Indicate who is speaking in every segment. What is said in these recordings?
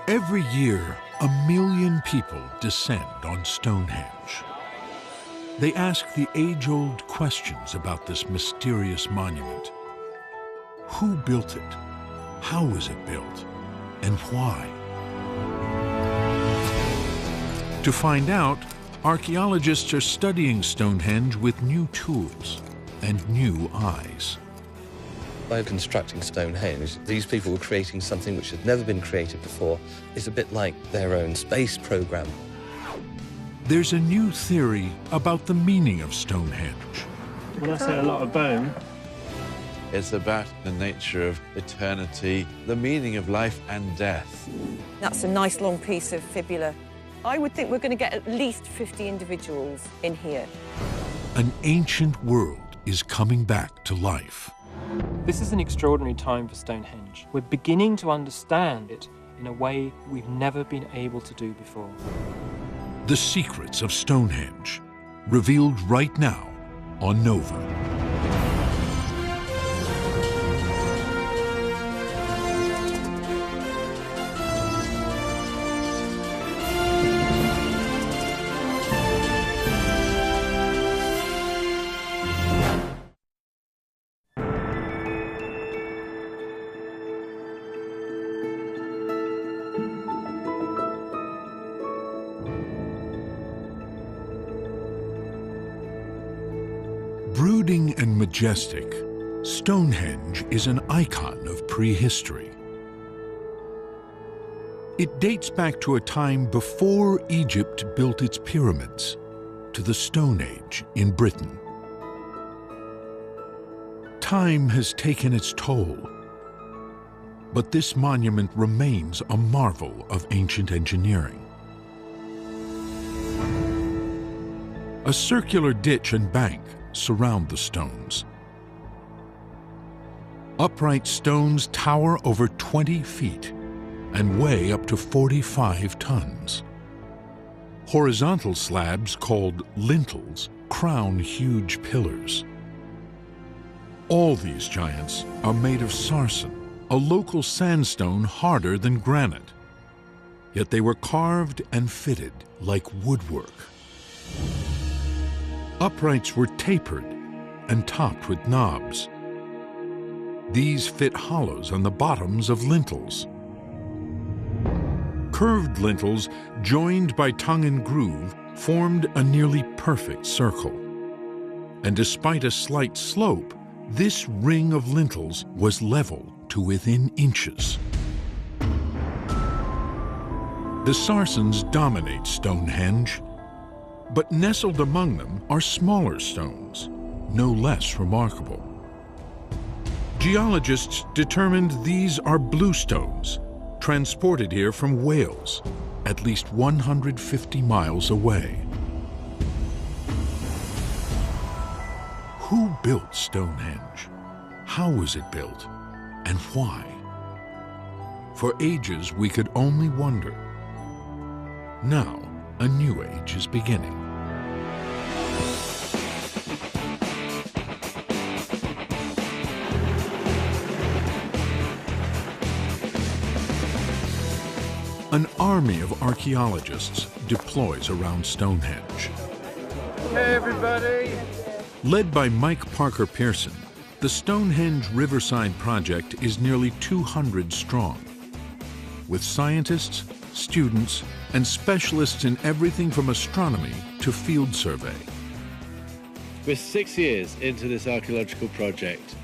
Speaker 1: Every year, 1 million people descend on Stonehenge. They ask the age-old questions about this mysterious monument. Who built it? How was it built? And why? To find out, archaeologists are studying Stonehenge with new tools and new eyes.
Speaker 2: By constructing Stonehenge, these people were creating something which had never been created before. It's a bit like their own space program.
Speaker 1: There's a new theory about the meaning of Stonehenge.
Speaker 3: When I say a lot of bone,
Speaker 4: it's about the nature of eternity, the meaning of life and death.
Speaker 5: That's a nice long piece of fibula. I would think we're going to get at least 50 individuals in here.
Speaker 1: An ancient world is coming back to life.
Speaker 3: this is an extraordinary time for Stonehenge. We're beginning to understand it in a way we've never been able to do before.
Speaker 1: The secrets of Stonehenge, revealed right now on Nova. Brooding and majestic, Stonehenge is an icon of prehistory. It dates back to a time before Egypt built its pyramids, to the Stone Age in Britain. Time has taken its toll, but this monument remains a marvel of ancient engineering. A circular ditch and bank surround the stones. Upright stones tower over 20 feet and weigh up to 45 tons. Horizontal slabs called lintels crown huge pillars. All these giants are made of sarsen, a local sandstone harder than granite. Yet they were carved and fitted like woodwork. Uprights were tapered and topped with knobs. These fit hollows on the bottoms of lintels. Curved lintels, joined by tongue and groove, formed a nearly perfect circle. And despite a slight slope, this ring of lintels was level to within inches. The sarsens dominate Stonehenge, but nestled among them are smaller stones, no less remarkable. Geologists determined these are bluestones, transported here from Wales, at least 150 miles away. Who built Stonehenge? How was it built? And why? For ages, we could only wonder. Now, a new age is beginning. An army of archaeologists deploys around Stonehenge.
Speaker 6: Hey, everybody!
Speaker 1: Led by Mike Parker Pearson, the Stonehenge Riverside Project is nearly 200 strong, with scientists, students, and specialists in everything from astronomy to field survey.
Speaker 4: We're 6 years into this archaeological project.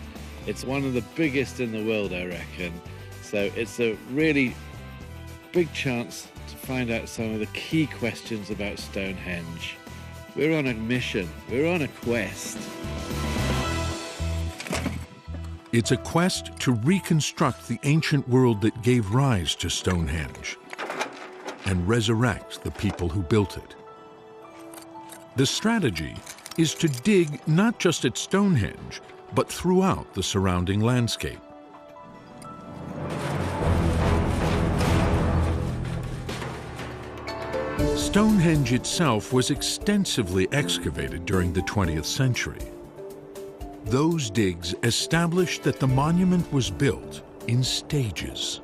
Speaker 4: It's one of the biggest in the world, I reckon. So it's a really big chance to find out some of the key questions about Stonehenge. We're on a mission. We're on a quest.
Speaker 1: It's a quest to reconstruct the ancient world that gave rise to Stonehenge and resurrect the people who built it. The strategy is to dig not just at Stonehenge, but throughout the surrounding landscape. Stonehenge itself was extensively excavated during the 20th century. Those digs established that the monument was built in stages.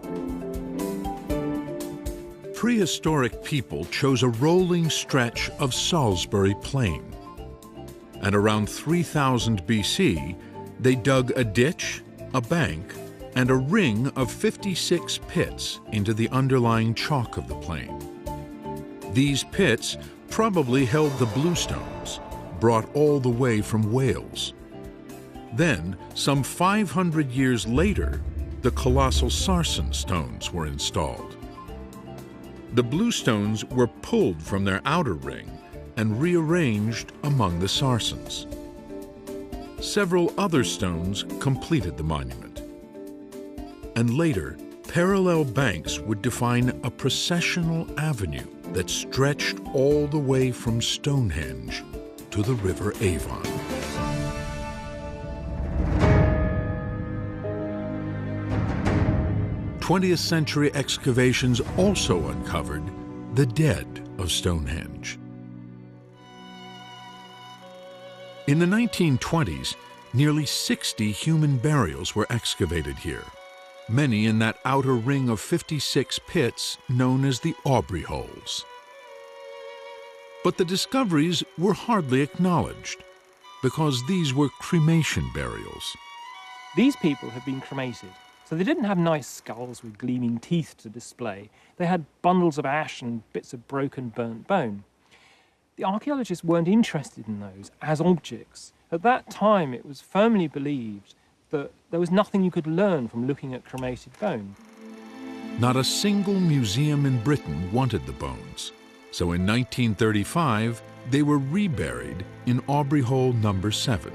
Speaker 1: prehistoric people chose a rolling stretch of Salisbury Plain. And around 3000 BC, they dug a ditch, a bank, and a ring of 56 pits into the underlying chalk of the plain. These pits probably held the bluestones, brought all the way from Wales. Then, some 500 years later, the colossal sarsen stones were installed. The bluestones were pulled from their outer ring and rearranged among the sarsens. Several other stones completed the monument. And later, parallel banks would define a processional avenue that stretched all the way from Stonehenge to the River Avon. 20th century excavations also uncovered the dead of Stonehenge. In the 1920s, nearly 60 human burials were excavated here, many in that outer ring of 56 pits known as the Aubrey Holes. But the discoveries were hardly acknowledged because these were cremation burials.
Speaker 3: These people had been cremated, so they didn't have nice skulls with gleaming teeth to display. They had bundles of ash and bits of broken, burnt bone. The archaeologists weren't interested in those as objects. At that time, it was firmly believed that there was nothing you could learn from looking at cremated bone.
Speaker 1: Not a single museum in Britain wanted the bones, so in 1935, they were reburied in Aubrey Hole number 7.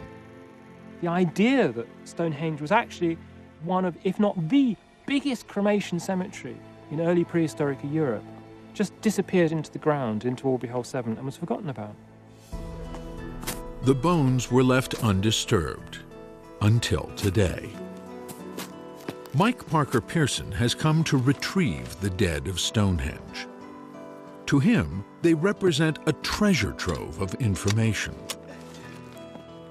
Speaker 3: The idea that Stonehenge was actually one of, if not the biggest cremation cemetery in early prehistoric Europe, just disappeared into the ground, into Aubrey Hole 7, and was forgotten about.
Speaker 1: The bones were left undisturbed until today. Mike Parker Pearson has come to retrieve the dead of Stonehenge. To him, they represent a treasure trove of information.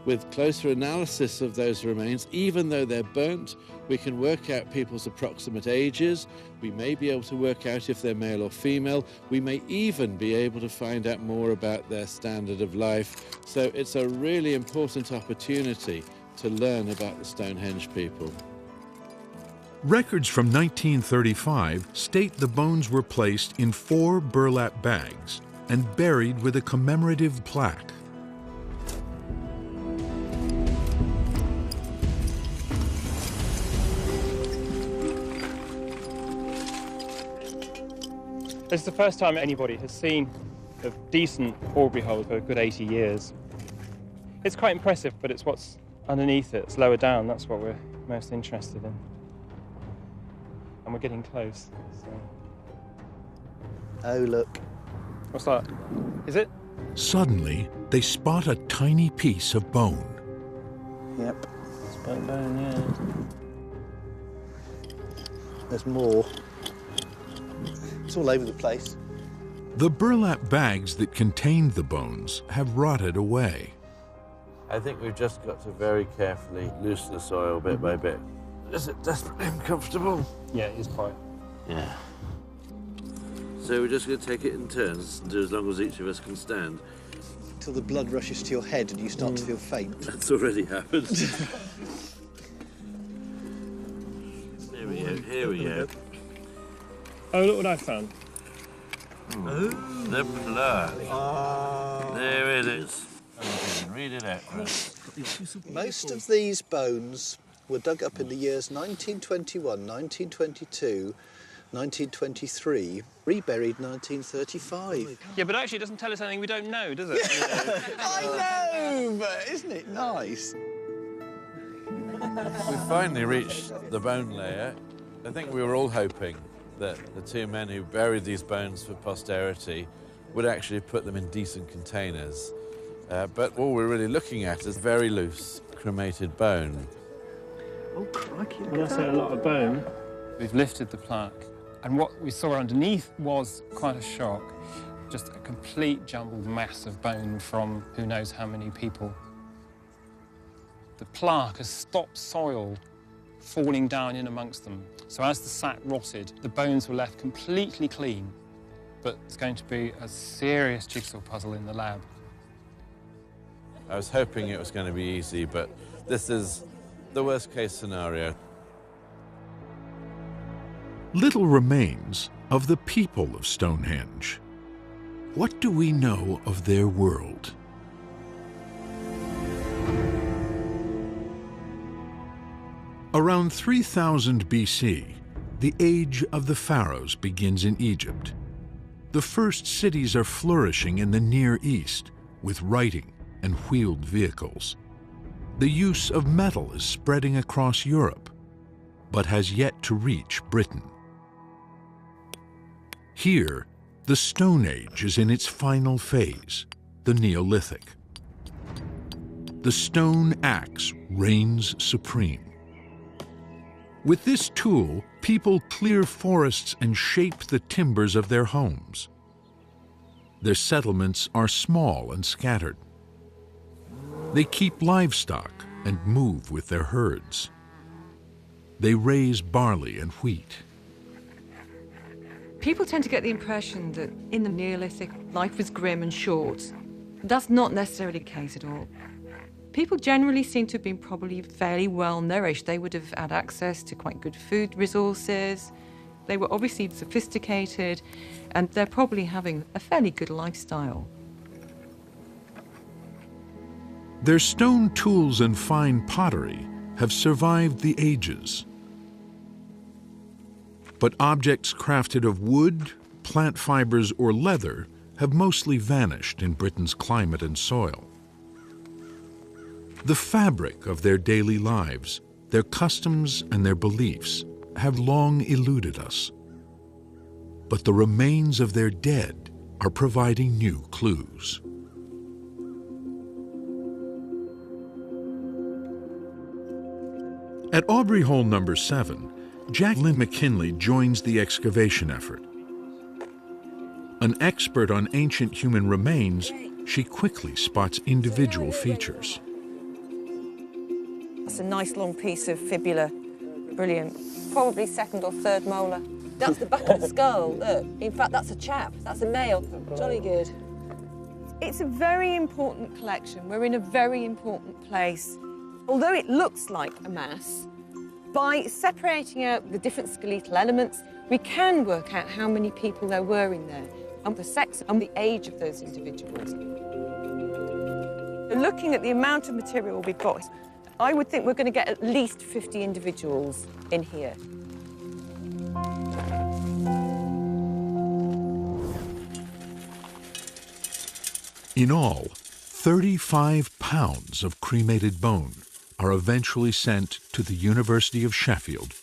Speaker 4: With closer analysis of those remains, even though they're burnt, we can work out people's approximate ages. We may be able to work out if they're male or female. We may even be able to find out more about their standard of life. So it's a really important opportunity to learn about the Stonehenge people.
Speaker 1: Records from 1935 state the bones were placed in 4 burlap bags and buried with a commemorative plaque.
Speaker 3: This is the first time anybody has seen a decent Aubrey hole for a good 80 years. It's quite impressive, but it's what's underneath it. It's lower down. That's what we're most interested in. And we're getting close. So.
Speaker 7: Oh, look.
Speaker 3: What's that? Is it?
Speaker 1: Suddenly, they spot a tiny piece of bone.
Speaker 7: Yep.
Speaker 3: It's bone, yeah.
Speaker 7: There's more. It's all over the place.
Speaker 1: The burlap bags that contained the bones have rotted away.
Speaker 4: I think we've just got to very carefully loosen the soil bit by bit. Is it desperately uncomfortable?
Speaker 3: Yeah, it is quite.
Speaker 4: Yeah. So we're just going to take it in turns and do as long as each of us can stand.
Speaker 7: Till the blood rushes to your head and you start to feel faint.
Speaker 4: That's already happened. Here we go, here we go.
Speaker 3: Oh, look what I found.
Speaker 4: The plaque. There it is. Read it out for us.
Speaker 7: Most of these bones were dug up in the years 1921, 1922, 1923, reburied 1935.
Speaker 3: Yeah, but actually it doesn't tell us anything we don't know, does it?
Speaker 7: I know, but isn't it nice?
Speaker 4: We've finally reached the bone layer. I think we were all hoping that the two men who buried these bones for posterity would actually put them in decent containers. But all we're really looking at is very loose cremated bone.
Speaker 7: Oh, crikey.
Speaker 3: When I say a lot of bone, we've lifted the plaque, and what we saw underneath was quite a shock. Just a complete jumbled mass of bone from who knows how many people. The plaque has stopped soil falling down in amongst them. So as the sack rotted, the bones were left completely clean.
Speaker 8: but it's going to be a serious jigsaw puzzle in the lab.
Speaker 4: I was hoping it was going to be easy, but this is the worst-case scenario.
Speaker 1: Little remains of the people of Stonehenge. What do we know of their world? Around 3000 BC, the age of the pharaohs begins in Egypt. The first cities are flourishing in the Near East with writing and wheeled vehicles. The use of metal is spreading across Europe, but has yet to reach Britain. Here, the Stone Age is in its final phase, the Neolithic. The stone axe reigns supreme. With this tool, people clear forests and shape the timbers of their homes. Their settlements are small and scattered. They keep livestock and move with their herds. They raise barley and wheat.
Speaker 5: People tend to get the impression that in the Neolithic, life was grim and short. That's not necessarily the case at all. People generally seem to have been probably fairly well nourished. They would have had access to quite good food resources. They were obviously sophisticated, and they're probably having a fairly good lifestyle.
Speaker 1: Their stone tools and fine pottery have survived the ages. But objects crafted of wood, plant fibers, or leather have mostly vanished in Britain's climate and soil. The fabric of their daily lives, their customs and their beliefs have long eluded us. But the remains of their dead are providing new clues. At Aubrey Hole number 7, Jacqueline McKinley joins the excavation effort. An expert on ancient human remains, she quickly spots individual features.
Speaker 5: That's a nice long piece of fibula. Brilliant. Probably second or third molar. That's the back of the skull, look. In fact, that's a chap. That's a male. Jolly good. It's a very important collection. We're in a very important place. Although it looks like a mass, by separating out the different skeletal elements, we can work out how many people there were in there, and the sex and the age of those individuals. Looking at the amount of material we've got, I would think we're going to get at least 50 individuals in here.
Speaker 1: In all, 35 pounds of cremated bone are eventually sent to the University of Sheffield.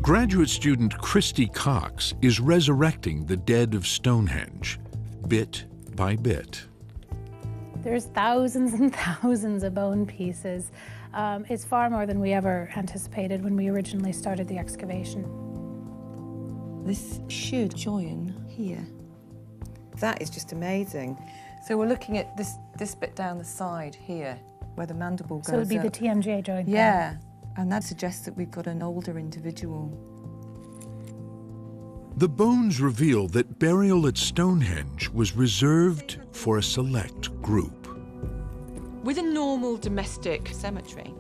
Speaker 1: Graduate student Christy Cox is resurrecting the dead of Stonehenge, bit by bit.
Speaker 9: There's thousands and thousands of bone pieces. It's far more than we ever anticipated when we originally started the excavation.
Speaker 5: This should join here. That is just amazing. So we're looking at this bit down the side here, where the mandible goes up.
Speaker 9: So it would be the TMJ joint.
Speaker 5: Yeah, and that suggests that we've got an older individual.
Speaker 1: The bones reveal that burial at Stonehenge was reserved for a select group.
Speaker 5: With a normal domestic cemetery,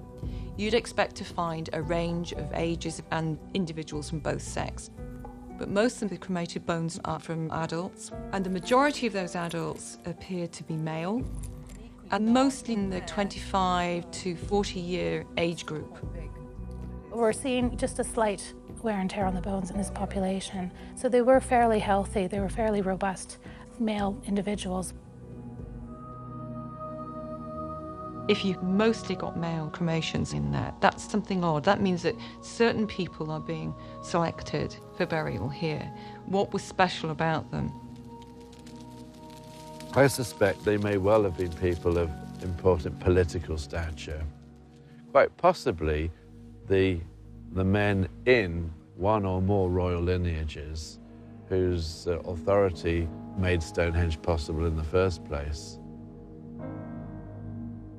Speaker 5: you'd expect to find a range of ages and individuals from both sexes. But most of the cremated bones are from adults, and the majority of those adults appear to be male, and mostly in the 25 to 40-year age group.
Speaker 9: We're seeing just a slight wear and tear on the bones in this population. So they were fairly healthy, they were fairly robust male individuals.
Speaker 5: If you've mostly got male cremations in there, that's something odd. That means that certain people are being selected for burial here. What was special about them?
Speaker 4: I suspect they may well have been people of important political stature. Quite possibly the men in one or more royal lineages whose authority made Stonehenge possible in the first place.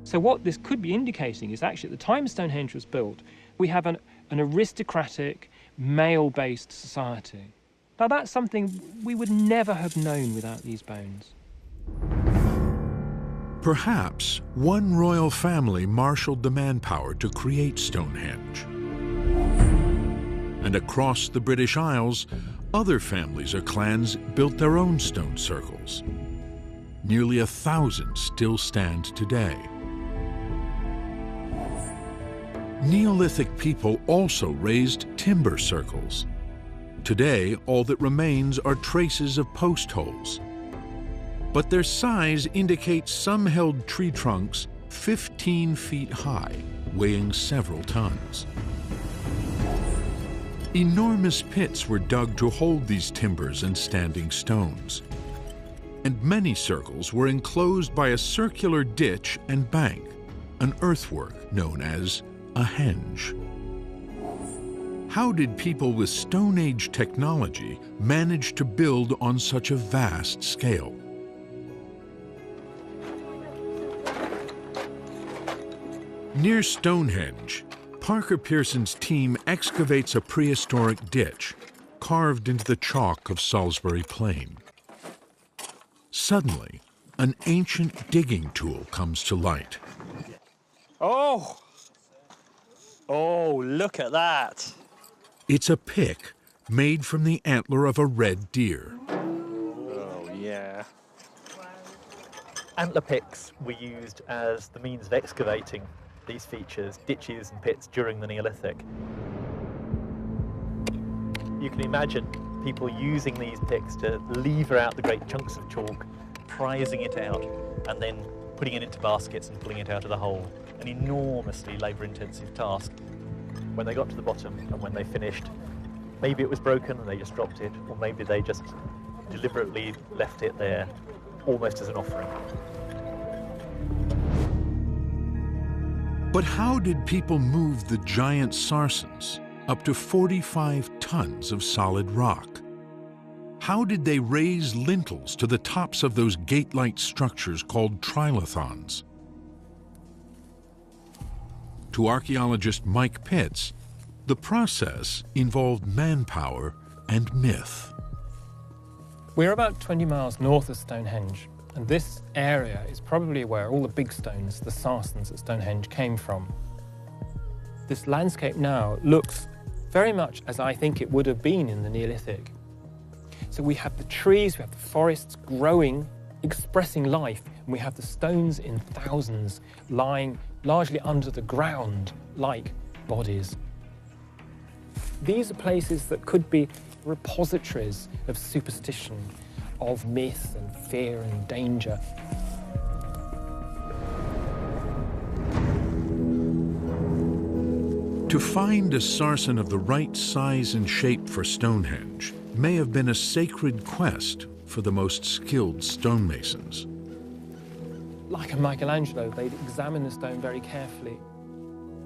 Speaker 3: So what this could be indicating is actually at the time Stonehenge was built, we have an aristocratic, male-based society. Now that's something we would never have known without these bones.
Speaker 1: Perhaps one royal family marshaled the manpower to create Stonehenge. And across the British Isles, other families or clans built their own stone circles. Nearly 1,000 still stand today. Neolithic people also raised timber circles. Today, all that remains are traces of post holes. But their size indicates some held tree trunks 15 feet high, weighing several tons. Enormous pits were dug to hold these timbers and standing stones. And many circles were enclosed by a circular ditch and bank, an earthwork known as a henge. How did people with Stone Age technology manage to build on such a vast scale? Near Stonehenge, Parker Pearson's team excavates a prehistoric ditch carved into the chalk of Salisbury Plain. Suddenly, an ancient digging tool comes to light.
Speaker 10: Oh! Oh, look at that!
Speaker 1: It's a pick made from the antler of a red deer.
Speaker 10: Oh, yeah.
Speaker 11: Antler picks were used as the means of excavating these features, ditches and pits during the Neolithic. You can imagine people using these picks to lever out the great chunks of chalk, prizing it out, and then putting it into baskets and pulling it out of the hole. An enormously labour-intensive task. When they got to the bottom and when they finished, maybe it was broken and they just dropped it, or maybe they just deliberately left it there, almost as an offering.
Speaker 1: But how did people move the giant sarsens, up to 45 tons of solid rock? How did they raise lintels to the tops of those gate-like structures called trilithons? To archaeologist Mike Pitts, the process involved manpower and myth.
Speaker 3: We're about 20 miles north of Stonehenge, and this area is probably where all the big stones, the sarsens at Stonehenge, came from. This landscape now looks very much as I think it would have been in the Neolithic. So we have the trees, we have the forests growing, expressing life, and we have the stones in thousands lying largely under the ground like bodies. These are places that could be repositories of superstition, of myth and fear and danger.
Speaker 1: To find a sarsen of the right size and shape for Stonehenge may have been a sacred quest for the most skilled stonemasons.
Speaker 3: Like a Michelangelo, they'd examine the stone very carefully.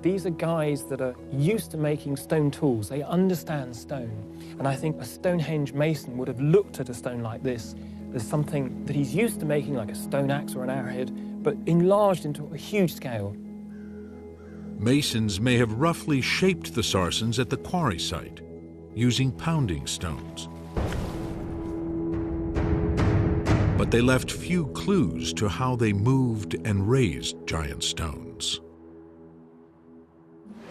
Speaker 3: These are guys that are used to making stone tools. They understand stone. And I think a Stonehenge mason would have looked at a stone like this as something that he's used to making, like a stone axe or an arrowhead, but enlarged into a huge scale.
Speaker 1: Masons may have roughly shaped the sarsens at the quarry site, using pounding stones. But they left few clues to how they moved and raised giant stones.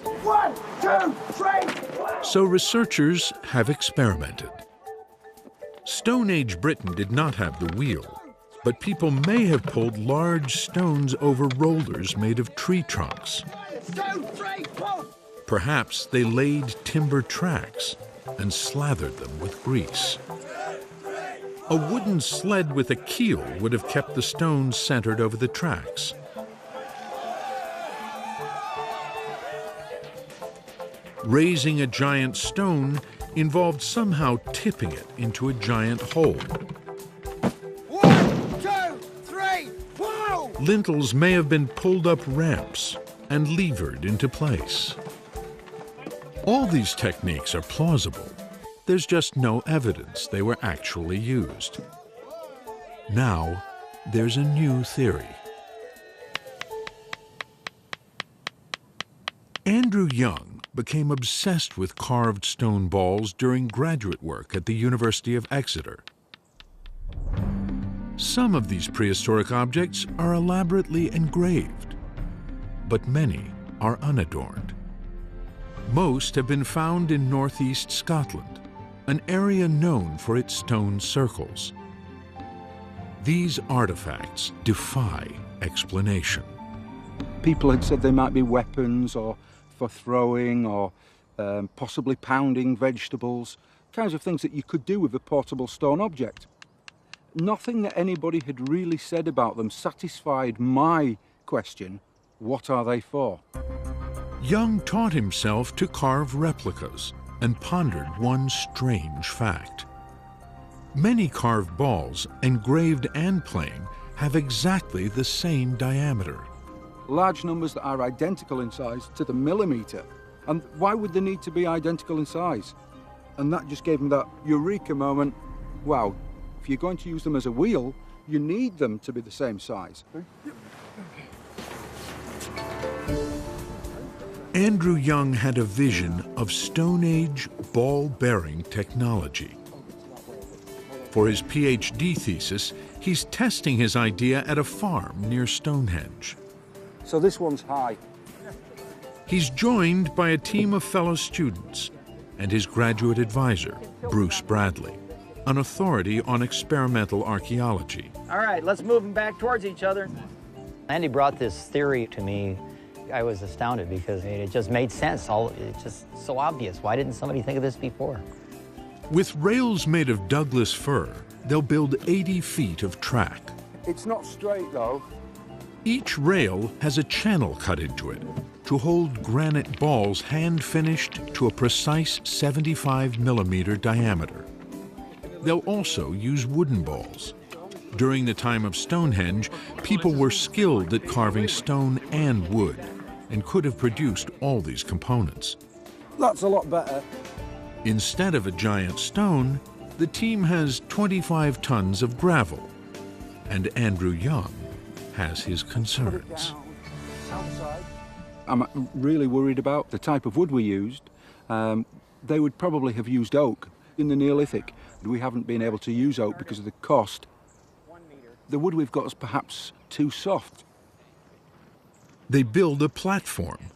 Speaker 6: 1, 2, 3.
Speaker 1: So researchers have experimented. Stone Age Britain did not have the wheel, but people may have pulled large stones over rollers made of tree trunks.
Speaker 6: 2, 3, pull.
Speaker 1: Perhaps they laid timber tracks and slathered them with grease. A wooden sled with a keel would have kept the stones centered over the tracks. Raising a giant stone involved somehow tipping it into a giant hole.
Speaker 6: 1, 2, 3, pull.
Speaker 1: Lintels may have been pulled up ramps and levered into place. All these techniques are plausible. There's just no evidence they were actually used. Now, there's a new theory. Andrew Young became obsessed with carved stone balls during graduate work at the University of Exeter. Some of these prehistoric objects are elaborately engraved, but many are unadorned. Most have been found in northeast Scotland, an area known for its stone circles. These artifacts defy explanation.
Speaker 12: People had said they might be weapons or for throwing or possibly pounding vegetables, kinds of things that you could do with a portable stone object. Nothing that anybody had really said about them satisfied my question, what are they for?
Speaker 1: Young taught himself to carve replicas and pondered one strange fact. Many carved balls, engraved and plain, have exactly the same diameter.
Speaker 12: Large numbers that are identical in size to the millimetre. And why would they need to be identical in size? And that just gave me that eureka moment. Wow, if you're going to use them as a wheel, you need them to be the same size.
Speaker 1: Andrew Young had a vision of Stone Age ball-bearing technology. For his PhD thesis, he's testing his idea at a farm near Stonehenge.
Speaker 12: So this one's high.
Speaker 1: He's joined by a team of fellow students and his graduate advisor, Bruce Bradley, an authority on experimental archaeology.
Speaker 13: All right, let's move them back towards each other.
Speaker 14: Andy brought this theory to me. I was astounded because it just made sense. It's just so obvious. Why didn't somebody think of this before?
Speaker 1: With rails made of Douglas fir, they'll build 80 feet of track.
Speaker 12: It's not straight, though.
Speaker 1: Each rail has a channel cut into it to hold granite balls hand-finished to a precise 75-millimeter diameter. They'll also use wooden balls. During the time of Stonehenge, people were skilled at carving stone and wood and could have produced all these components.
Speaker 12: That's a lot better.
Speaker 1: Instead of a giant stone, the team has 25 tons of gravel, and Andrew Young has his concerns.
Speaker 12: I'm really worried about the type of wood we used. They would probably have used oak in the Neolithic. We haven't been able to use oak because of the cost. The wood we've got is perhaps too soft.
Speaker 1: They build a platform,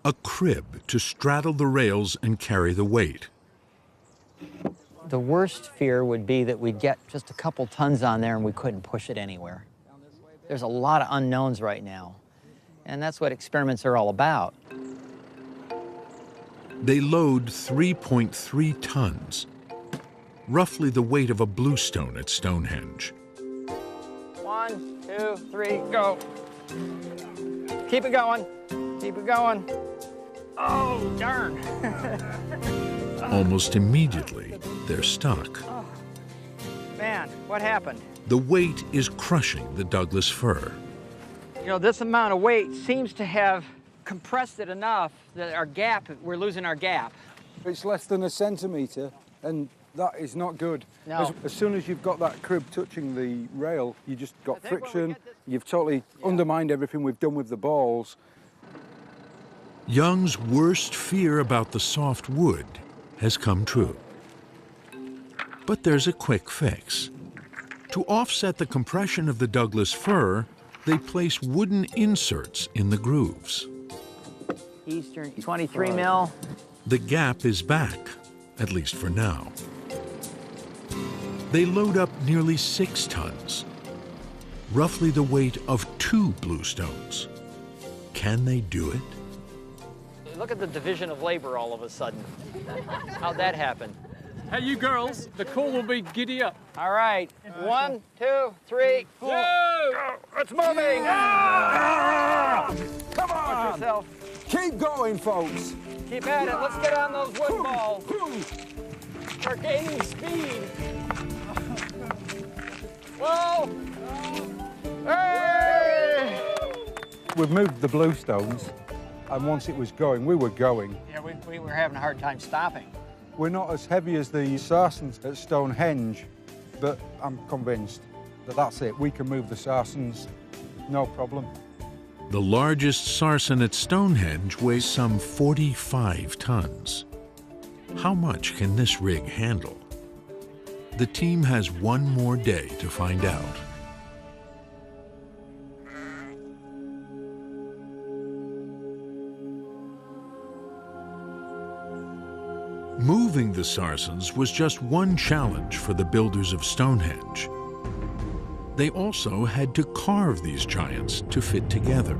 Speaker 1: a crib to straddle the rails and carry the weight.
Speaker 14: The worst fear would be that we'd get just a couple tons on there and we couldn't push it anywhere. There's a lot of unknowns right now, and that's what experiments are all about.
Speaker 1: They load 3.3 tons, roughly the weight of a bluestone at Stonehenge.
Speaker 13: 1, 2, 3, go. Keep it going. Keep it going. Oh, darn.
Speaker 1: Almost immediately, they're stuck.
Speaker 13: Oh, man, what happened?
Speaker 1: The weight is crushing the Douglas fir.
Speaker 13: You know, this amount of weight seems to have compressed it enough that we're losing our gap.
Speaker 12: It's less than a centimetre, and that is not good.
Speaker 13: No.
Speaker 12: As soon as you've got that crib touching the rail, you just got friction. You've totally undermined everything we've done with the balls.
Speaker 1: Young's worst fear about the soft wood has come true. But there's a quick fix. To offset the compression of the Douglas fir, they place wooden inserts in the grooves.
Speaker 13: Eastern 23 mil.
Speaker 1: The gap is back, at least for now. They load up nearly 6 tons, roughly the weight of 2 bluestones. Can they do it?
Speaker 13: Look at the division of labor all of a sudden. How'd that happen?
Speaker 8: Hey, you girls, the call will be giddy up.
Speaker 13: All right, 1, 2, 3, 4.
Speaker 8: Go!
Speaker 13: It's moving!
Speaker 12: Come
Speaker 13: Watch
Speaker 12: on!
Speaker 13: yourself.
Speaker 12: Keep going, folks!
Speaker 13: Keep at it. Let's get on those wood balls. We're gaining speed. Whoa! Hey!
Speaker 12: We've moved the bluestones, and once it was going, we were going.
Speaker 13: Yeah, we were having a hard time stopping.
Speaker 12: We're not as heavy as the Sarsens at Stonehenge, but I'm convinced that that's it. We can move the Sarsens, no problem.
Speaker 1: The largest sarsen at Stonehenge weighs some 45 tons. How much can this rig handle? The team has one more day to find out. Moving the sarsens was just one challenge for the builders of Stonehenge. They also had to carve these giants to fit together.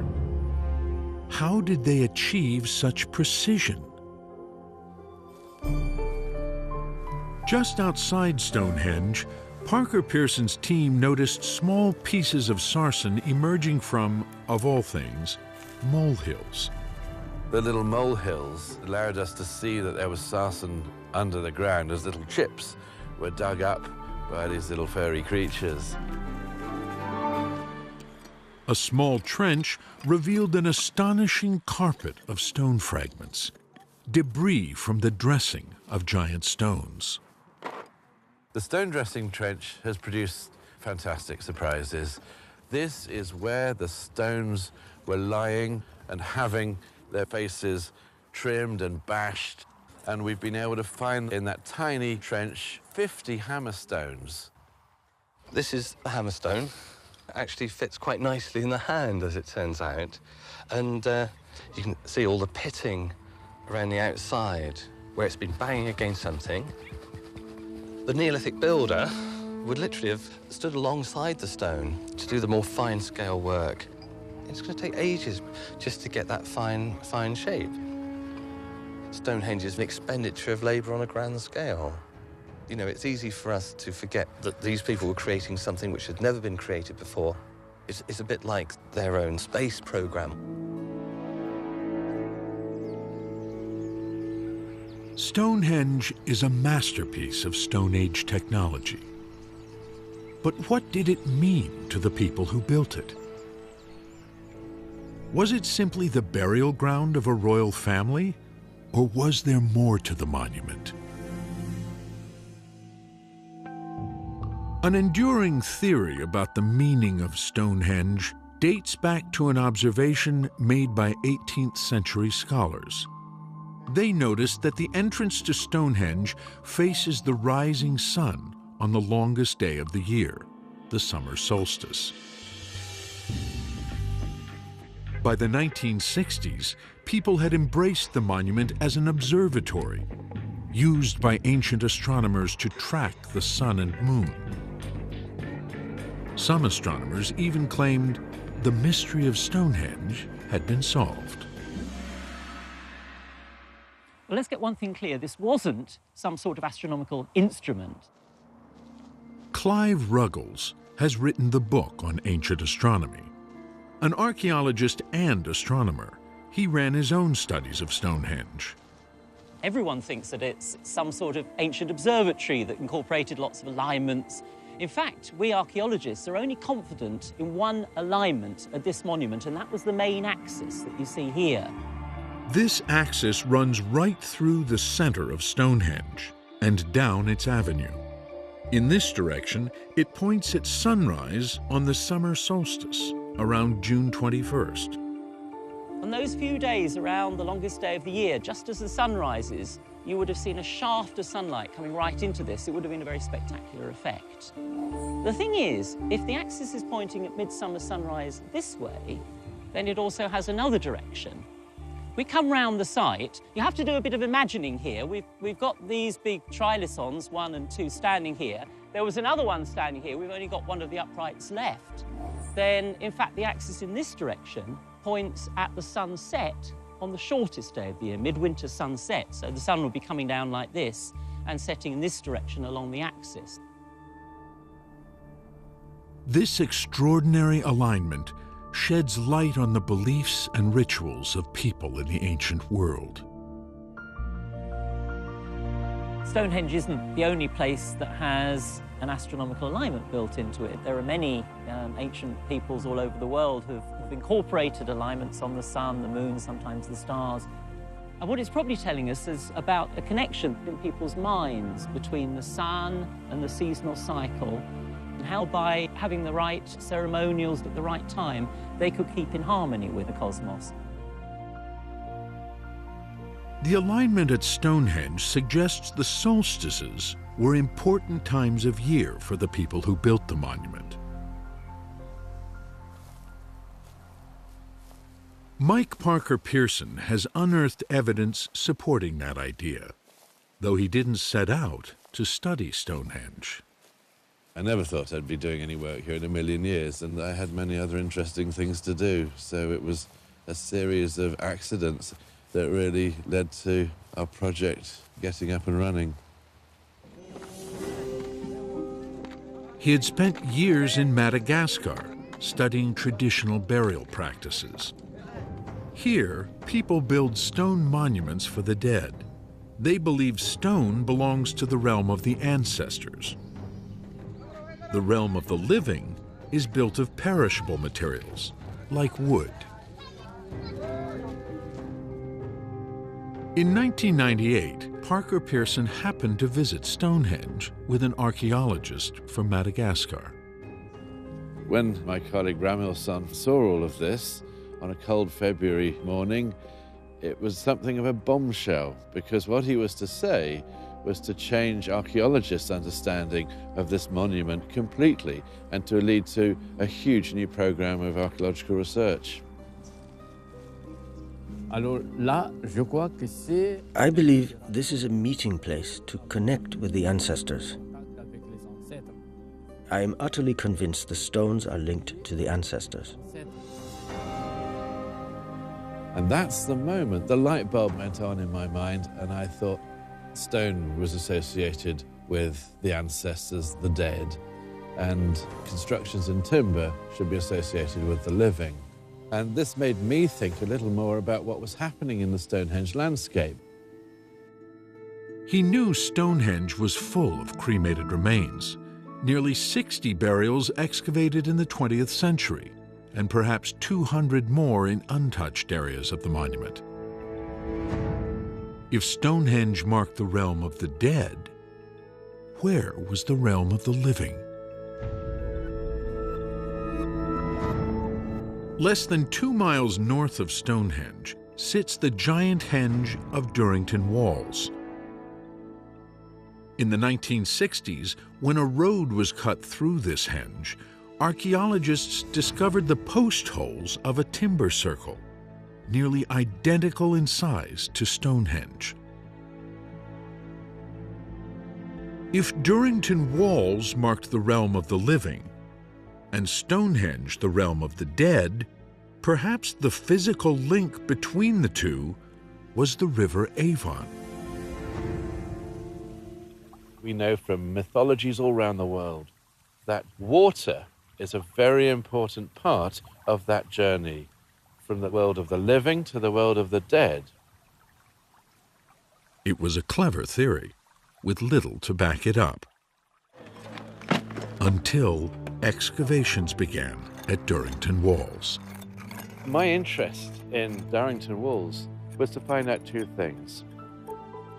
Speaker 1: How did they achieve such precision? Just outside Stonehenge, Parker Pearson's team noticed small pieces of sarsen emerging from, of all things, molehills.
Speaker 4: The little molehills allowed us to see that there was sarsen under the ground as little chips were dug up by these little furry creatures.
Speaker 1: A small trench revealed an astonishing carpet of stone fragments, debris from the dressing of giant stones.
Speaker 4: The stone dressing trench has produced fantastic surprises. This is where the stones were lying and having their faces trimmed and bashed, and we've been able to find in that tiny trench 50 hammerstones.
Speaker 2: This is a hammerstone. It actually fits quite nicely in the hand, as it turns out. And you can see all the pitting around the outside where it's been banging against something. The Neolithic builder would literally have stood alongside the stone to do the more fine-scale work. It's going to take ages just to get that fine shape. Stonehenge is an expenditure of labour on a grand scale. You know, it's easy for us to forget that these people were creating something which had never been created before. It's a bit like their own space program.
Speaker 1: Stonehenge is a masterpiece of Stone Age technology. But what did it mean to the people who built it? Was it simply the burial ground of a royal family, or was there more to the monument? An enduring theory about the meaning of Stonehenge dates back to an observation made by 18th century scholars. They noticed that the entrance to Stonehenge faces the rising sun on the longest day of the year, the summer solstice. By the 1960s, people had embraced the monument as an observatory, used by ancient astronomers to track the sun and moon. Some astronomers even claimed the mystery of Stonehenge had been solved.
Speaker 15: Well, let's get one thing clear. This wasn't some sort of astronomical instrument.
Speaker 1: Clive Ruggles has written the book on ancient astronomy. An archaeologist and astronomer, he ran his own studies of Stonehenge.
Speaker 15: Everyone thinks that it's some sort of ancient observatory that incorporated lots of alignments. In fact, we archaeologists are only confident in one alignment at this monument, and that was the main axis that you see here.
Speaker 1: This axis runs right through the center of Stonehenge and down its avenue. In this direction, it points at sunrise on the summer solstice, around June 21st.
Speaker 15: On those few days around the longest day of the year, just as the sun rises, you would have seen a shaft of sunlight coming right into this. It would have been a very spectacular effect. The thing is, if the axis is pointing at midsummer sunrise this way, then it also has another direction. We come round the site. You have to do a bit of imagining here. We've got these big trilithons, 1 and 2, standing here. There was another one standing here. We've only got one of the uprights left. Then, in fact, the axis in this direction points at the sunset on the shortest day of the year, midwinter sunset. So the sun will be coming down like this and setting in this direction along the axis.
Speaker 1: This extraordinary alignment sheds light on the beliefs and rituals of people in the ancient world.
Speaker 15: Stonehenge isn't the only place that has an astronomical alignment built into it. There are many ancient peoples all over the world who've incorporated alignments on the sun, the moon, sometimes the stars. And what it's probably telling us is about a connection in people's minds between the sun and the seasonal cycle and how by having the right ceremonials at the right time, they could keep in harmony with the cosmos.
Speaker 1: The alignment at Stonehenge suggests the solstices were important times of year for the people who built the monument. Mike Parker Pearson has unearthed evidence supporting that idea, though he didn't set out to study Stonehenge.
Speaker 4: I never thought I'd be doing any work here in a million years, and I had many other interesting things to do, so it was a series of accidents that really led to our project getting up and running.
Speaker 1: He had spent years in Madagascar studying traditional burial practices. Here, people build stone monuments for the dead. They believe stone belongs to the realm of the ancestors. The realm of the living is built of perishable materials, like wood. In 1998, Parker Pearson happened to visit Stonehenge with an archaeologist from Madagascar.
Speaker 4: When my colleague Ramilson saw all of this on a cold February morning, it was something of a bombshell, because what he was to say was to change archaeologists' understanding of this monument completely and to lead to a huge new program of archaeological research.
Speaker 16: I believe this is a meeting place to connect with the ancestors. I am utterly convinced the stones are linked to the ancestors.
Speaker 4: And that's the moment the light bulb went on in my mind, and I thought stone was associated with the ancestors, the dead, and constructions in timber should be associated with the living. And this made me think a little more about what was happening in the Stonehenge landscape.
Speaker 1: He knew Stonehenge was full of cremated remains, nearly 60 burials excavated in the 20th century, and perhaps 200 more in untouched areas of the monument. If Stonehenge marked the realm of the dead, where was the realm of the living? Less than 2 miles north of Stonehenge sits the giant henge of Durrington Walls. In the 1960s, when a road was cut through this henge, archaeologists discovered the post holes of a timber circle, nearly identical in size to Stonehenge. If Durrington Walls marked the realm of the living, and Stonehenge the realm of the dead, perhaps the physical link between the two was the River Avon.
Speaker 4: We know from mythologies all around the world that water is a very important part of that journey, from the world of the living to the world of the dead.
Speaker 1: It was a clever theory, with little to back it up. Until excavations began at Durrington Walls.
Speaker 4: My interest in Durrington Walls was to find out two things.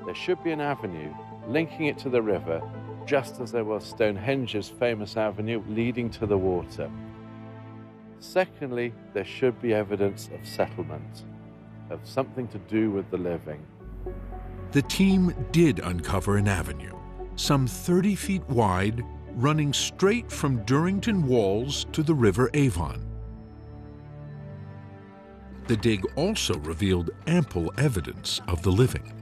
Speaker 4: There should be an avenue linking it to the river, just as there was Stonehenge's famous avenue leading to the water. Secondly, there should be evidence of settlement, of something to do with the living.
Speaker 1: The team did uncover an avenue, some 30 feet wide, running straight from Durrington Walls to the River Avon. The dig also revealed ample evidence of the living.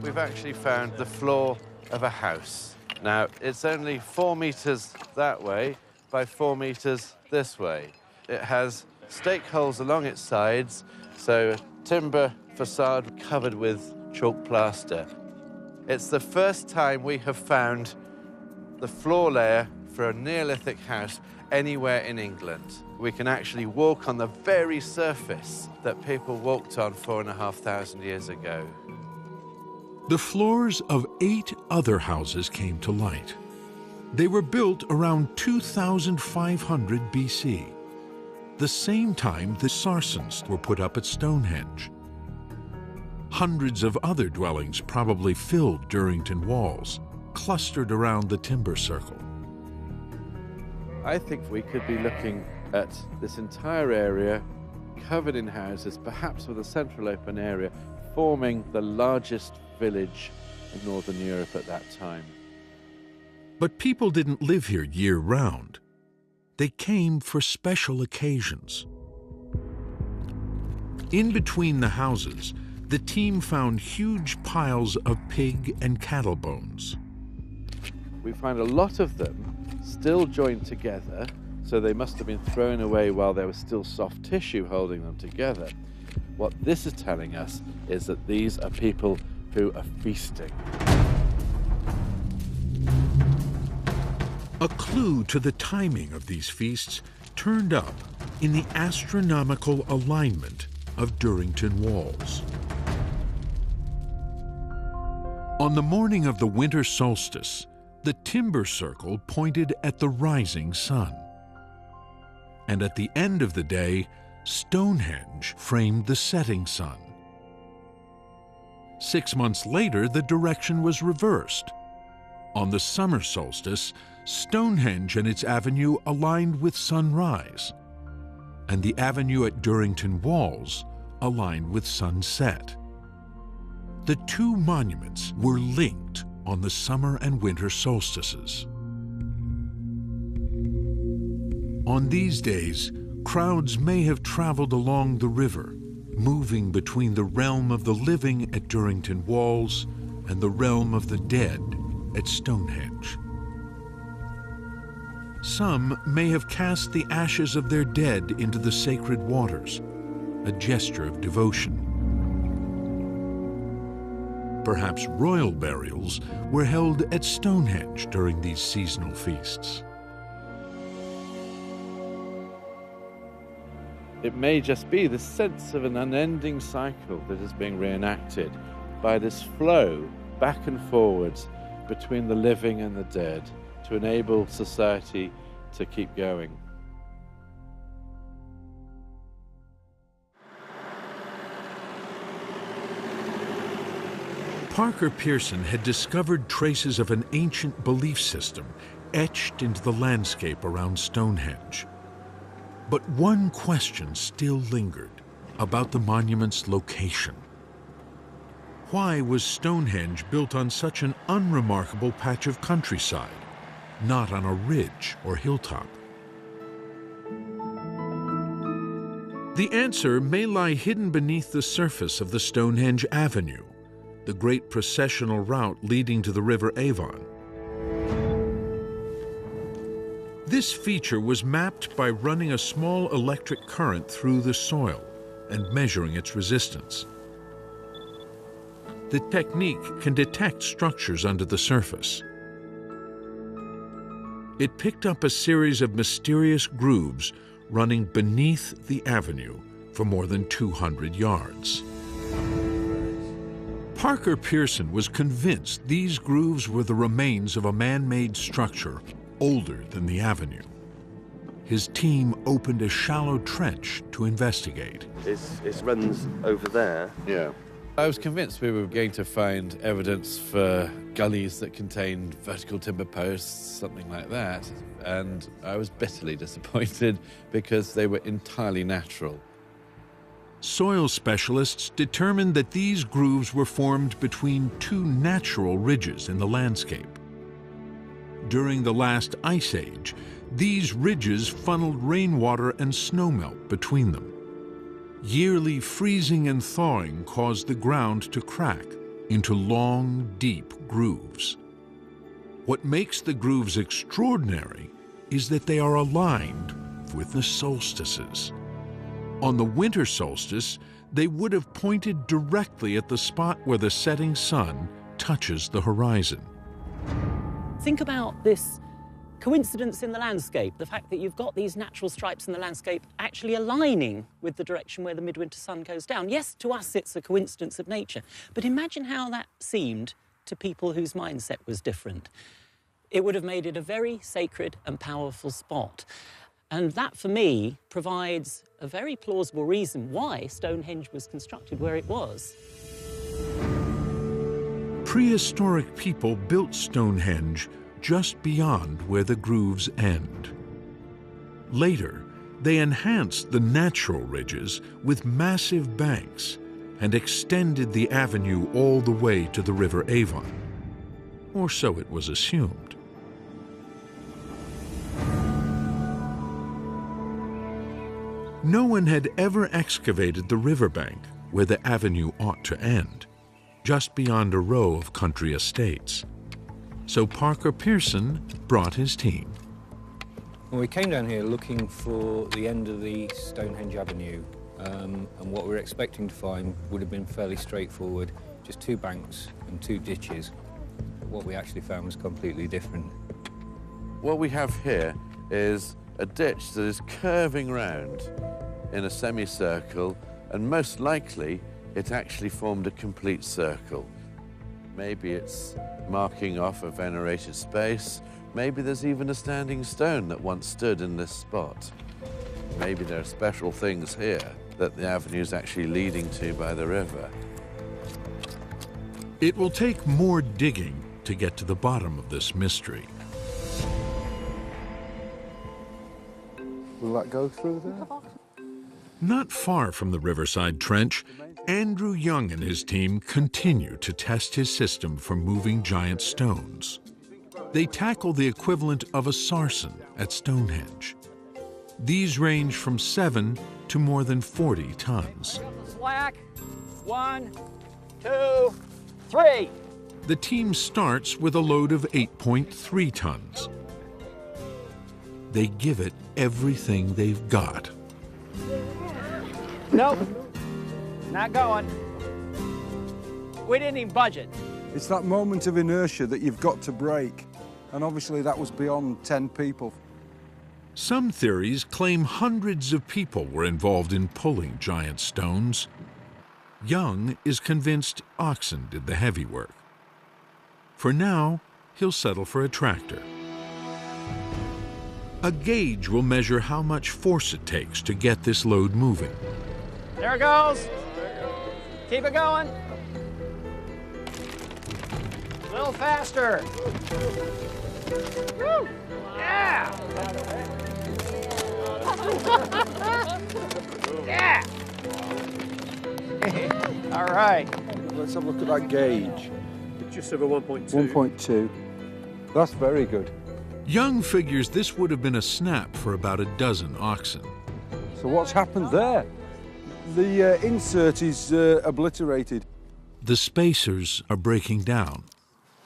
Speaker 4: We've actually found the floor of a house. Now, it's only 4 meters that way by 4 meters this way. It has stake holes along its sides, so a timber facade covered with chalk plaster. It's the first time we have found the floor layer for a Neolithic house anywhere in England. We can actually walk on the very surface that people walked on 4,500 years ago.
Speaker 1: The floors of 8 other houses came to light. They were built around 2500 BC, the same time the sarcens were put up at Stonehenge. Hundreds of other dwellings probably filled Durrington Walls, clustered around the timber circle.
Speaker 4: I think we could be looking at this entire area covered in houses, perhaps with a central open area, forming the largest village in Northern Europe at that time.
Speaker 1: But people didn't live here year-round. They came for special occasions. In between the houses, the team found huge piles of pig and cattle bones.
Speaker 4: We find a lot of them still joined together, so they must have been thrown away while there was still soft tissue holding them together. What this is telling us is that these are people who are feasting.
Speaker 1: A clue to the timing of these feasts turned up in the astronomical alignment of Durrington walls. On the morning of the winter solstice, the timber circle pointed at the rising sun. And at the end of the day, Stonehenge framed the setting sun. 6 months later, the direction was reversed. On the summer solstice, Stonehenge and its avenue aligned with sunrise, and the avenue at Durrington Walls aligned with sunset. The two monuments were linked on the summer and winter solstices. On these days, crowds may have traveled along the river, moving between the realm of the living at Durrington Walls and the realm of the dead at Stonehenge. Some may have cast the ashes of their dead into the sacred waters, a gesture of devotion. Perhaps royal burials were held at Stonehenge during these seasonal feasts.
Speaker 4: It may just be the sense of an unending cycle that is being reenacted by this flow back and forwards between the living and the dead to enable society to keep going.
Speaker 1: Parker Pearson had discovered traces of an ancient belief system etched into the landscape around Stonehenge. But one question still lingered about the monument's location. Why was Stonehenge built on such an unremarkable patch of countryside, not on a ridge or hilltop? The answer may lie hidden beneath the surface of the Stonehenge Avenue, the great processional route leading to the River Avon. This feature was mapped by running a small electric current through the soil and measuring its resistance. The technique can detect structures under the surface. It picked up a series of mysterious grooves running beneath the avenue for more than 200 yards. Parker Pearson was convinced these grooves were the remains of a man-made structure older than the avenue. His team opened a shallow trench to investigate.
Speaker 17: It runs over there.
Speaker 4: Yeah. I was convinced we were going to find evidence for gullies that contained vertical timber posts, something like that, and I was bitterly disappointed because they were entirely natural.
Speaker 1: Soil specialists determined that these grooves were formed between two natural ridges in the landscape. During the last ice age, these ridges funneled rainwater and snowmelt between them. Yearly freezing and thawing caused the ground to crack into long, deep grooves. What makes the grooves extraordinary is that they are aligned with the solstices. On the winter solstice, they would have pointed directly at the spot where the setting sun touches the horizon.
Speaker 15: Think about this coincidence in the landscape, the fact that you've got these natural stripes in the landscape actually aligning with the direction where the midwinter sun goes down. Yes, to us it's a coincidence of nature, but imagine how that seemed to people whose mindset was different. It would have made it a very sacred and powerful spot. And that, for me, provides a very plausible reason why Stonehenge was constructed where it was.
Speaker 1: Prehistoric people built Stonehenge just beyond where the grooves end. Later, they enhanced the natural ridges with massive banks and extended the avenue all the way to the River Avon. Or so it was assumed. No one had ever excavated the riverbank where the avenue ought to end, just beyond a row of country estates. So Parker Pearson brought his team.
Speaker 18: Well, we came down here looking for the end of the Stonehenge Avenue, and what we were expecting to find would have been fairly straightforward, just 2 banks and 2 ditches. What we actually found was completely different.
Speaker 4: What we have here is a ditch that is curving round in a semicircle, and most likely it actually formed a complete circle. Maybe it's marking off a venerated space. Maybe there's even a standing stone that once stood in this spot. Maybe there are special things here that the avenue is actually leading to by the river.
Speaker 1: It will take more digging to get to the bottom of this mystery.
Speaker 12: Will that go through there?
Speaker 1: Not far from the Riverside Trench, Andrew Young and his team continue to test his system for moving giant stones. They tackle the equivalent of a sarsen at Stonehenge. These range from 7 to more than 40 tons.
Speaker 13: Slack. 1, 2, 3.
Speaker 1: The team starts with a load of 8.3 tons. They give it everything they've got.
Speaker 13: Nope. Not going. We didn't even budget.
Speaker 12: It's that moment of inertia that you've got to break. And obviously that was beyond 10 people.
Speaker 1: Some theories claim hundreds of people were involved in pulling giant stones. Young is convinced oxen did the heavy work. For now, he'll settle for a tractor. A gauge will measure how much force it takes to get this load moving.
Speaker 13: There it goes. Keep it going. A little faster. Woo. Yeah. Yeah. All right.
Speaker 12: Let's have a look at that gauge.
Speaker 10: Just over 1.2.
Speaker 12: 1.2. That's very good.
Speaker 1: Young figures this would have been a snap for about a dozen oxen.
Speaker 12: So what's happened there? The insert is obliterated.
Speaker 1: The spacers are breaking down.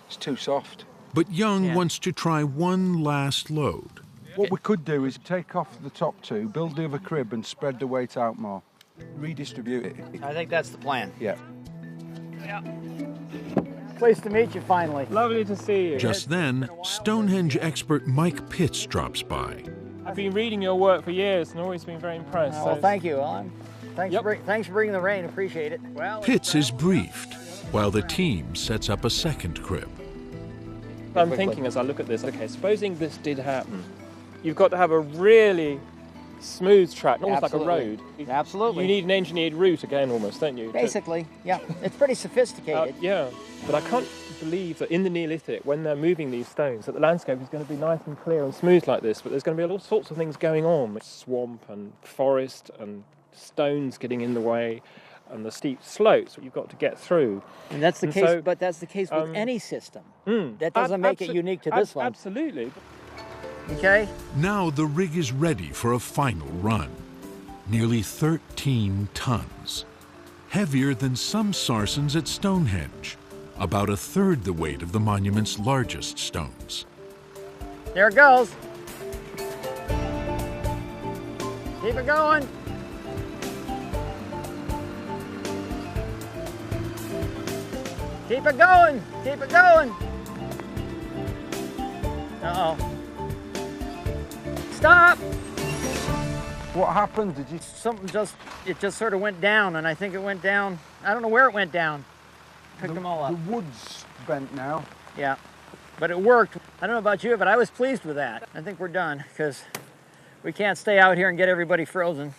Speaker 12: It's too soft.
Speaker 1: But Young wants to try one last load.
Speaker 12: What we could do is take off the top 2, build the other crib and spread the weight out more. Redistribute it.
Speaker 13: I think that's the plan.
Speaker 12: Yeah.
Speaker 13: Yeah. Pleased to meet you finally.
Speaker 3: Lovely to see you.
Speaker 1: Just then, Stonehenge expert Mike Pitts drops by.
Speaker 3: I've been reading your work for years and always been very impressed.
Speaker 13: Well, thank you, Alan. Thanks for bringing the rain. Appreciate it. Well,
Speaker 1: Pitts is briefed, while the team sets up a second crib.
Speaker 3: I'm thinking as I look at this, okay, supposing this did happen, you've got to have a really smooth track, almost like a road.
Speaker 13: Absolutely.
Speaker 3: You need an engineered route again, almost, don't you?
Speaker 13: Basically, yeah. It's pretty sophisticated.
Speaker 3: Yeah, but I can't believe that in the Neolithic, when they're moving these stones, that the landscape is going to be nice and clear and smooth like this, but there's going to be all sorts of things going on. Swamp and forest and stones getting in the way and the steep slopes that you've got to get through.
Speaker 13: And that's the case, but that's the case with any system. That doesn't make it unique to this one.
Speaker 3: Absolutely.
Speaker 13: Okay.
Speaker 1: Now the rig is ready for a final run. Nearly 13 tons. Heavier than some sarsens at Stonehenge. About a third the weight of the monument's largest stones.
Speaker 13: There it goes. Keep it going. Keep it going. Keep it going. Uh-oh. Stop!
Speaker 12: What happened? Did you...
Speaker 13: It just sort of went down, and I think it went down. I don't know where it went down. Picked them all up.
Speaker 12: The wood's bent now.
Speaker 13: Yeah, but it worked. I don't know about you, but I was pleased with that. I think we're done, because we can't stay out here and get everybody frozen.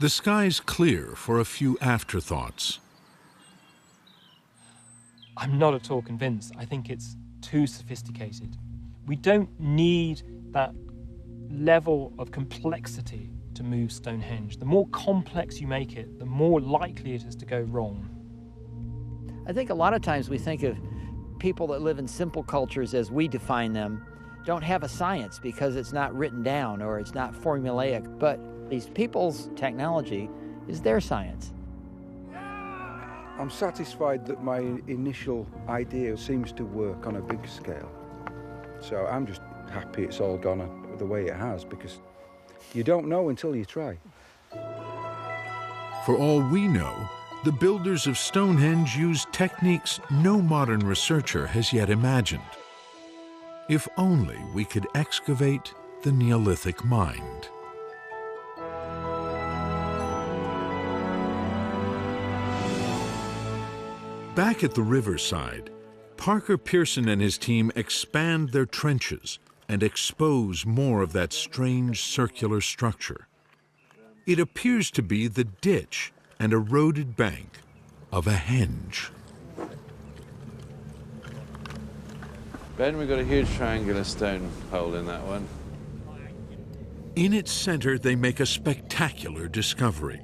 Speaker 1: The sky's clear for a few afterthoughts.
Speaker 3: I'm not at all convinced. I think it's too sophisticated. We don't need that level of complexity to move Stonehenge. The more complex you make it, the more likely it is to go wrong.
Speaker 14: I think a lot of times we think of people that live in simple cultures as we define them don't have a science because it's not written down or it's not formulaic, but these people's technology is their science.
Speaker 12: I'm satisfied that my initial idea seems to work on a big scale. So I'm just happy it's all gone the way it has, because you don't know until you try.
Speaker 1: For all we know, the builders of Stonehenge used techniques no modern researcher has yet imagined. If only we could excavate the Neolithic mind. Back at the riverside, Parker Pearson and his team expand their trenches and expose more of that strange circular structure. It appears to be the ditch and eroded bank of a henge.
Speaker 4: Ben, we've got a huge triangular stone hole in that one.
Speaker 1: In its center, they make a spectacular discovery.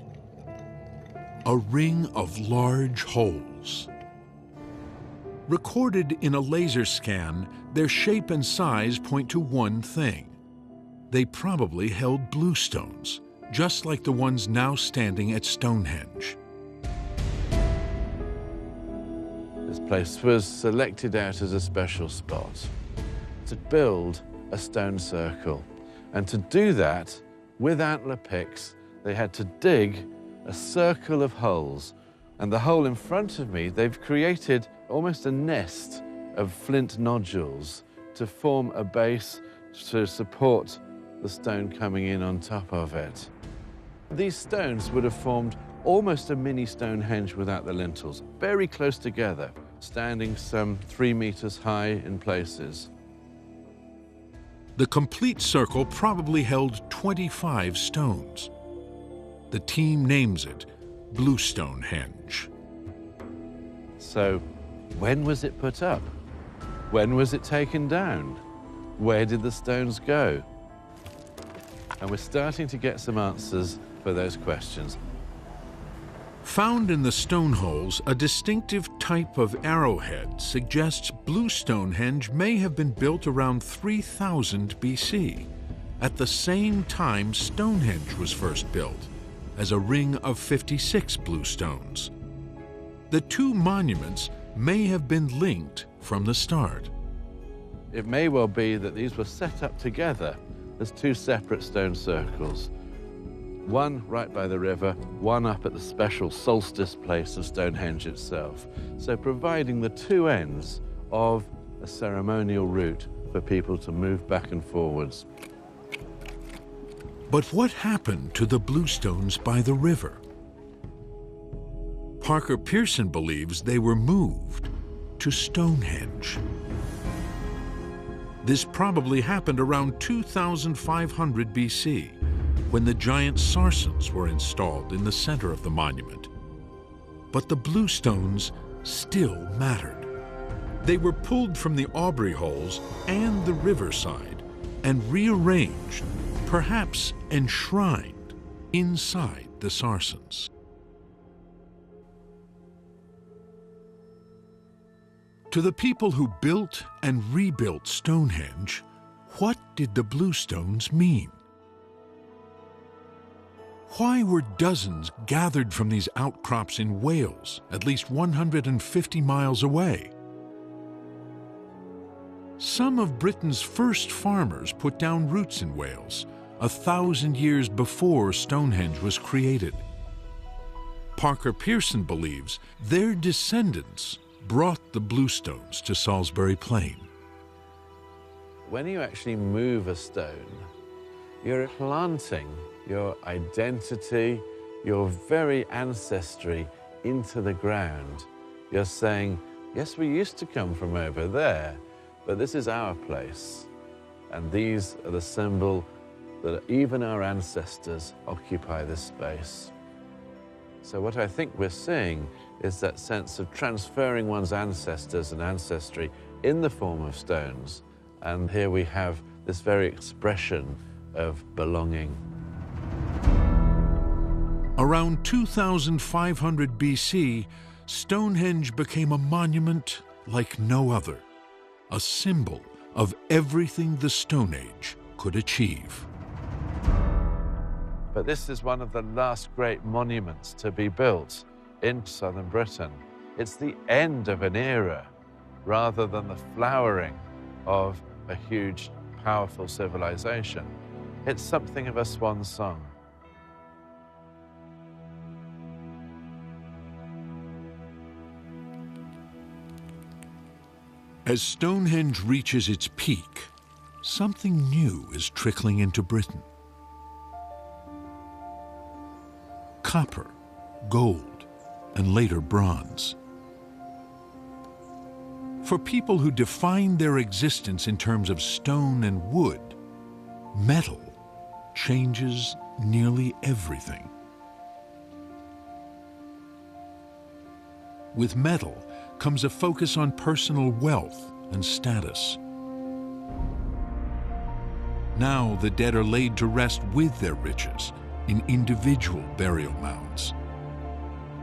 Speaker 1: A ring of large holes. Recorded in a laser scan, their shape and size point to one thing. They probably held bluestones, just like the ones now standing at Stonehenge.
Speaker 4: This place was selected out as a special spot to build a stone circle. And to do that, with antler picks, they had to dig a circle of holes. And the hole in front of me, they've created almost a nest of flint nodules to form a base to support the stone coming in on top of it. These stones would have formed almost a mini Stonehenge without the lintels, very close together, standing some 3 meters high in places.
Speaker 1: The complete circle probably held 25 stones. The team names it Blue Stonehenge.
Speaker 4: So, when was it put up? When was it taken down? Where did the stones go? And we're starting to get some answers for those questions.
Speaker 1: Found in the stone holes, a distinctive type of arrowhead suggests Blue Stonehenge may have been built around 3000 BC, at the same time Stonehenge was first built, as a ring of 56 bluestones. The two monuments may have been linked from the start.
Speaker 4: It may well be that these were set up together as two separate stone circles. One right by the river, one up at the special solstice place of Stonehenge itself. So providing the two ends of a ceremonial route for people to move back and forwards.
Speaker 1: But what happened to the bluestones by the river? Parker Pearson believes they were moved to Stonehenge. This probably happened around 2500 BC, when the giant sarsens were installed in the center of the monument. But the bluestones still mattered. They were pulled from the Aubrey holes and the riverside and rearranged, perhaps enshrined, inside the sarsens. To the people who built and rebuilt Stonehenge, what did the bluestones mean? Why were dozens gathered from these outcrops in Wales, at least 150 miles away? Some of Britain's first farmers put down roots in Wales, 1,000 years before Stonehenge was created. Parker Pearson believes their descendants brought the bluestones to Salisbury Plain.
Speaker 4: When you actually move a stone, you're planting your identity, your very ancestry into the ground. You're saying, yes, we used to come from over there, but this is our place. And these are the symbol that even our ancestors occupy this space. So what I think we're seeing is that sense of transferring one's ancestors and ancestry in the form of stones And here we have this very expression of belonging.
Speaker 1: Around 2500 BC, Stonehenge became a monument like no other, a symbol of everything the Stone Age could achieve.
Speaker 4: But this is one of the last great monuments to be built in southern Britain. It's the end of an era rather than the flowering of a huge, powerful civilization. It's something of a swan song.
Speaker 1: As Stonehenge reaches its peak, something new is trickling into Britain. Copper, gold, and later bronze. For people who define their existence in terms of stone and wood, metal changes nearly everything. With metal comes a focus on personal wealth and status. Now the dead are laid to rest with their riches in individual burial mounds.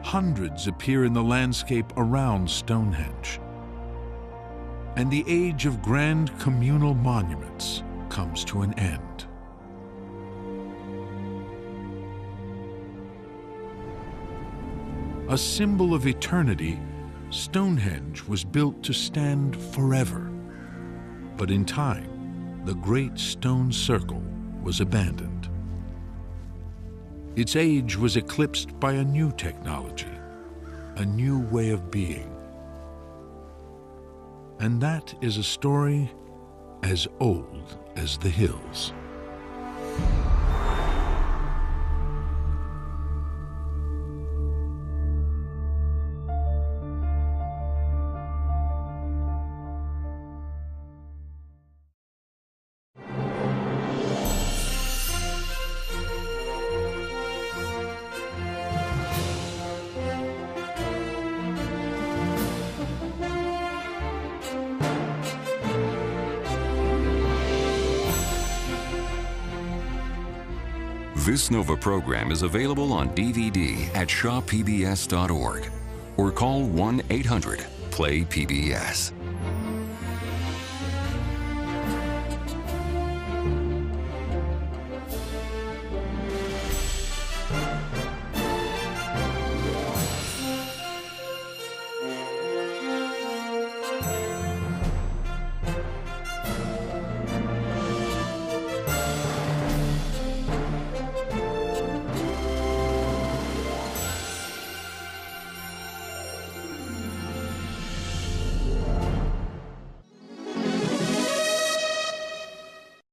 Speaker 1: Hundreds appear in the landscape around Stonehenge. And the age of grand communal monuments comes to an end. A symbol of eternity, Stonehenge was built to stand forever. But in time, the great stone circle was abandoned. Its age was eclipsed by a new technology, a new way of being. And that is a story as old as the hills.
Speaker 19: This Nova program is available on DVD at shawpbs.org or call 1-800-PLAY-PBS.